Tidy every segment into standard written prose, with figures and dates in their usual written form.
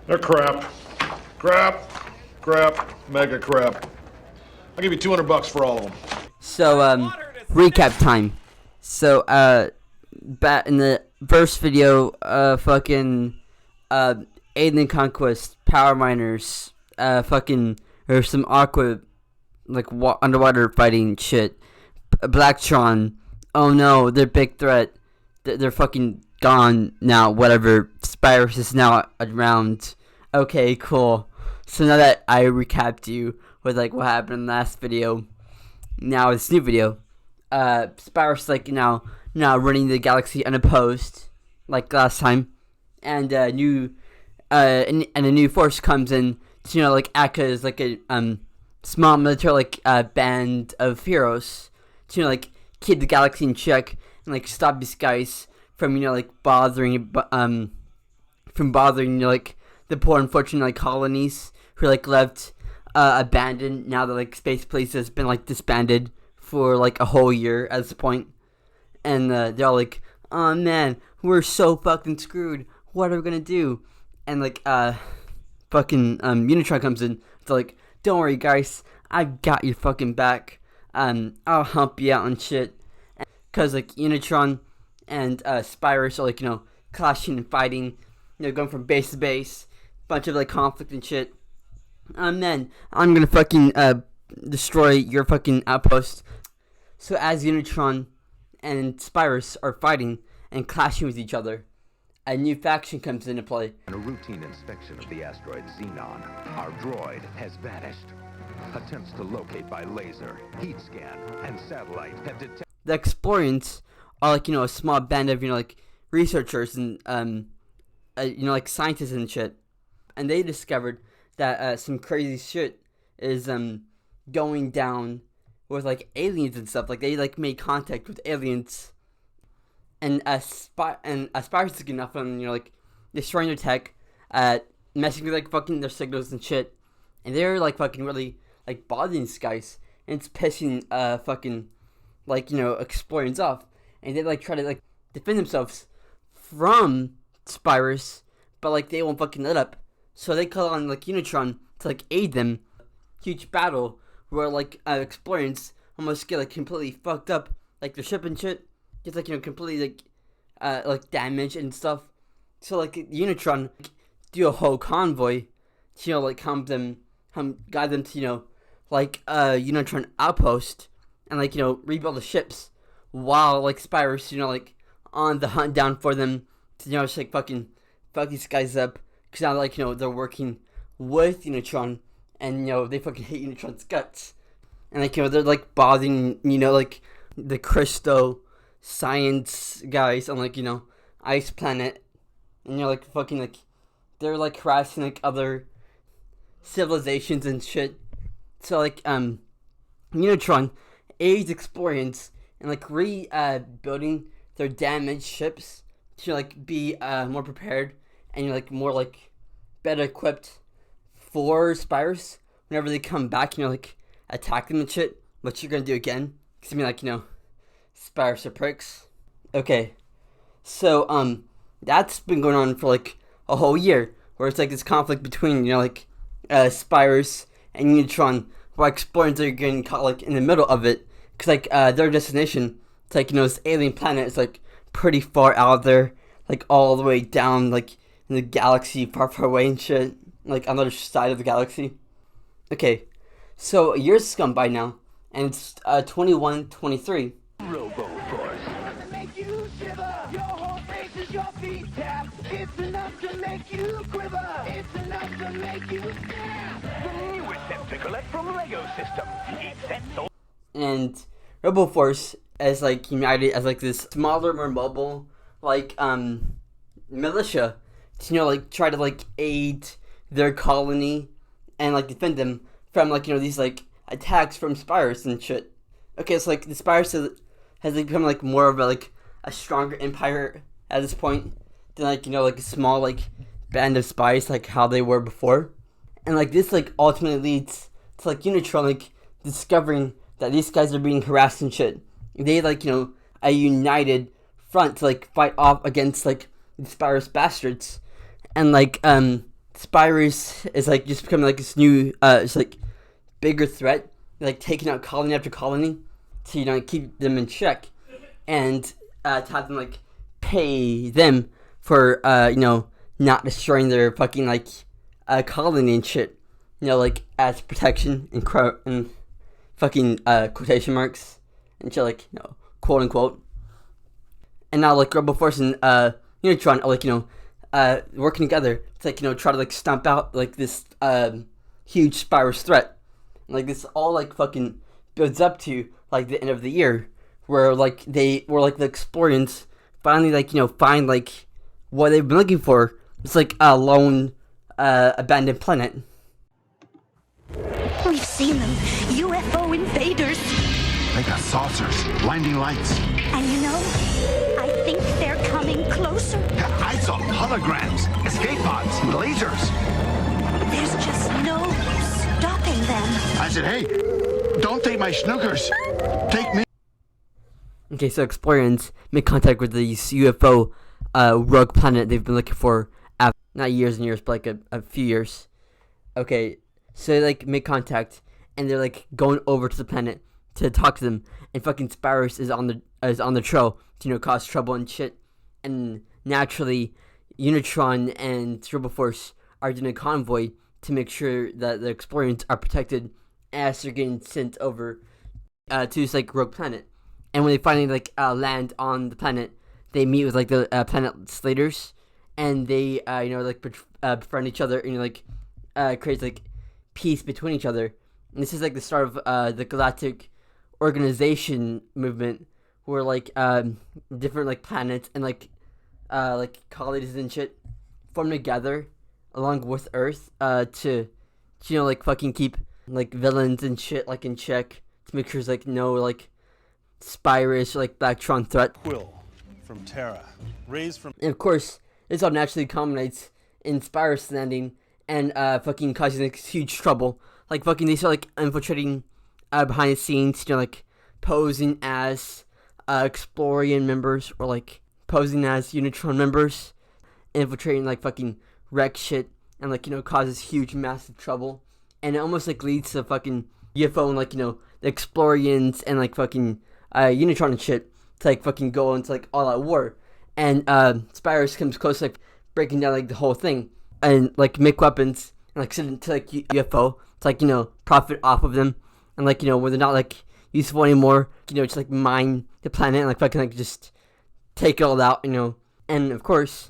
They're crap. Crap. Crap. Mega crap. I'll give you $200 for all of them. So, recap time. So, back in the first video, alien conquest, power miners, there's some awkward, like, underwater fighting shit. Blacktron, oh no, they're big threat. They're fucking gone now, whatever. Spyrus is now around. Okay, cool. So now that I recapped you with, like, what happened in the last video, now this new video, Spyrus, like, now running the galaxy unopposed, like last time, and a new force comes in to, like, act as, like, a, small military, like, band of heroes to, like, keep the galaxy in check and, like, stop these guys from, like, bothering, like, the poor unfortunate, like, colonies who are, like, left abandoned now that, like, space police has been, like, disbanded for, like, a whole year at this point. And they're all like, oh man, we're so fucking screwed, what are we gonna do? And, like, Unitron comes in. It's like, don't worry guys, I've got your fucking back. I'll help you out and shit. Cause, like, Unitron and Spyrus are, like, clashing and fighting, going from base to base, bunch of, like, conflict and shit. And then I'm gonna fucking destroy your fucking outpost. So as Unitron and Spyrus are fighting and clashing with each other, a new faction comes into play. In a routine inspection of the asteroid Xenon, our droid has vanished. Attempts to locate by laser, heat scan, and satellite have detected. The EXploriens are, like, a small band of, like, researchers and, like, scientists and shit. And they discovered that, some crazy shit is, going down with, like, aliens and stuff. Like, they, like, made contact with aliens. And, Spyrus is good enough on, like, destroying their tech, messing with, like, fucking their signals and shit. And they're, like, fucking really, like, bothering these guys. And it's pissing, EXploriens off. And they, like, try to, like, defend themselves from Spyrus, but, like, they won't fucking let up. So they call on, like, Unitron to, like, aid them. Huge battle where, like, EXploriens almost get, like, completely fucked up. Like, their ship and shit gets, like, completely, like, damaged and stuff. So, like, Unitron do a whole convoy to, like, guide them to, Unitron outpost and, like, rebuild the ships while, like, Spyrus, like, on the hunt down for them to, just, like, fucking fuck these guys up. Because now, like, they're working with Unitron and, they fucking hate Unitron's guts. And, like, they're, like, bothering, like, the crystal science guys on, like, Ice Planet. And, like, fucking, like, they're, like, harassing, like, other civilizations and shit. So, like, Unitron aids EXploriens and, like, rebuilding their damaged ships to, like, be more prepared and, like, more, like, better equipped for Spyrus whenever they come back, like, attack them and shit, what you're gonna do again. Cause I mean, like, Spyrus are pricks. Okay, so, that's been going on for, like, a whole year, where it's, like, this conflict between, Spyrus and Unitron, where EXploriens are getting caught, like, in the middle of it, cause, like, their destination, it's, like, this alien planet is, like, pretty far out there, like, all the way down, like, in the galaxy, far, far away and shit, like, on the other side of the galaxy. Okay, so a year's gone by now, and it's 2123. Robo-Force. Make you shiver. Your whole face is your feet tap. It's enough to make you quiver. It's enough to make you snap. The new receptacle from Lego System. It sets all. And Robo-Force as, like, united as, like, this smaller, more mobile, like, militia to, like, try to, like, aid their colony and, like, defend them from, like, these, like, attacks from Spyrus and shit. Okay, so, like, the Spyrus has like, become, like, more of a, like, a stronger empire at this point than, like, like, a small, like, band of spies, like, how they were before. And, like, this, like, ultimately leads to, like, Unitron, like, discovering that these guys are being harassed and shit. They, like, a united front to, like, fight off against, like, the Spyrus bastards. And, like, Spiders is like just becoming like this new, it's like bigger threat, like taking out colony after colony to, you know, keep them in check, and to have them like pay them for, you know, not destroying their fucking like colony and shit, you know, like as protection and fucking quotation marks and shit, like, you know, quote unquote. And now like Rebel Force and Unitron are like, you know, working together to like, you know, try to like stomp out like this huge Spirus threat. And, like this all like fucking builds up to like the end of the year, where like the EXploriens finally like, you know, find like what they've been looking for. It's like a lone abandoned planet. We've seen them. UFO invaders. They got saucers, blinding lights. And you know, I think they're coming closer. I saw holograms, escape pods, lasers. There's just no stopping them. I said, hey, don't take my schnookers. Take me. Okay, so EXploriens make contact with these UFO rogue planet they've been looking for, not years and years, but like a few years. Okay, so they like make contact, and they're like going over to the planet to talk to them, and fucking Spirus is on the trail to, you know, cause trouble and shit. And naturally, Unitron and Rebel Force are doing a convoy to make sure that the EXploriens are protected as they're getting sent over to this like rogue planet. And when they finally like land on the planet, they meet with like the planet Slaters, and they you know, like befriend each other, and, you know, like create like peace between each other. And this is like the start of the galactic organization movement, where like different like planets and like colonies and shit form together along with Earth to you know, like fucking keep like villains and shit like in check, to make sure there's like no like Spirus or like Blacktron threat. Quill from Terra, raised from. And of course, this all naturally culminates in Spirus landing and fucking causing like huge trouble. Like fucking they start like infiltrating behind the scenes, you know, like posing as EXplorien members, or like posing as Unitron members, infiltrating, like fucking wreck shit, and like, you know, causes huge massive trouble. And it almost like leads to fucking UFO and like, you know, the EXploriens and like fucking Unitron and shit to like fucking go into like all out war. And Spirus comes close to like breaking down like the whole thing, and like make weapons and like send it to like UFO to like, you know, profit off of them. And like, you know, when they're not like useful anymore, you know, just like mine the planet and like fucking like just take it all out, you know. And of course,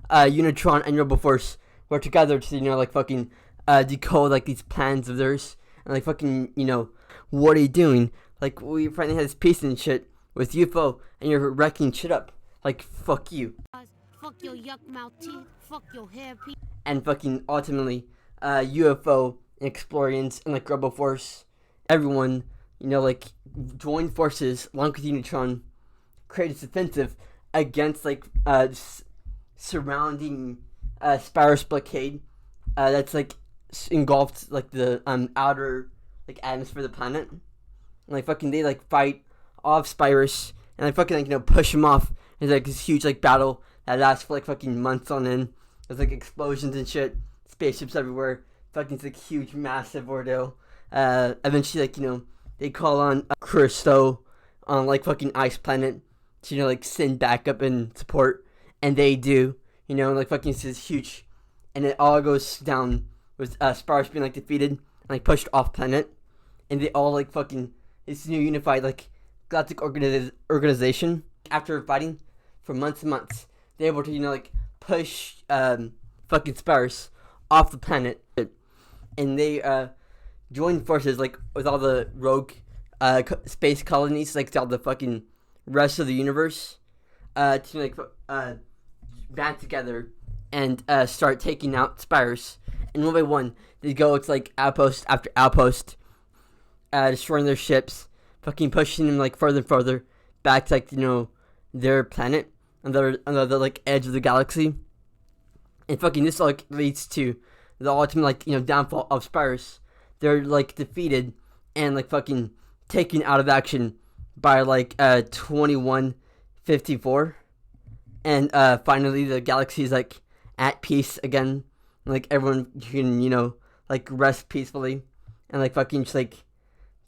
Unitron and Rebel Force work together to, you know, like fucking decode like these plans of theirs, and like fucking, you know, what are you doing? Like, we finally had this peace and shit with UFO, and you're wrecking shit up. Like, fuck you. Fuck your yuck mouth teeth. Fuck your hair piece. And fucking ultimately, UFO and EXploriens and like Rebel Force, everyone, you know, like join forces along with Unitron, create this offensive against like surrounding Spirus blockade that's like engulfed like the outer like atmosphere of the planet. And, like fucking they like fight off Spirus and like fucking like, you know, push him off. It's like this huge like battle that lasts for like fucking months on end. There's like explosions and shit, spaceships everywhere. Fucking it's like huge massive ordeal. Eventually, like, you know, they call on Crystal on like fucking Ice Planet to, you know, like send backup and support, and they do, you know, like fucking it's this huge, and it all goes down with Spirus being like defeated and like pushed off planet, and they all like fucking this new unified like galactic organization. After fighting for months and months, they're able to, you know, like push fucking Spirus off the planet, and they join forces like with all the rogue space colonies, like all the fucking rest of the universe, to like band together and start taking out Spirus. And one by one, they go to like outpost after outpost, destroying their ships, fucking pushing them like further and further back to like, you know, their planet on the like edge of the galaxy. And fucking this like leads to the ultimate like, you know, downfall of Spirus. They're like defeated and like fucking taken out of action by like 2154, and finally the galaxy is like at peace again like everyone can, you know, like rest peacefully and like fucking just like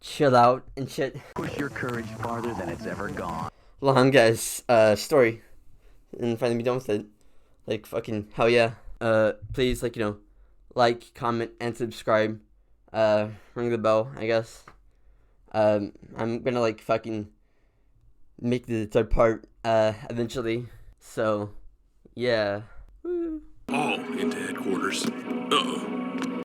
chill out and shit. Push your courage farther than it's ever gone. Long ass story, and finally be done with it. Like fucking hell yeah. Please, like, you know, like, comment, and subscribe. Ring the bell, I guess. I'm gonna like fucking make the third part eventually. So yeah. All into headquarters. Uh-oh.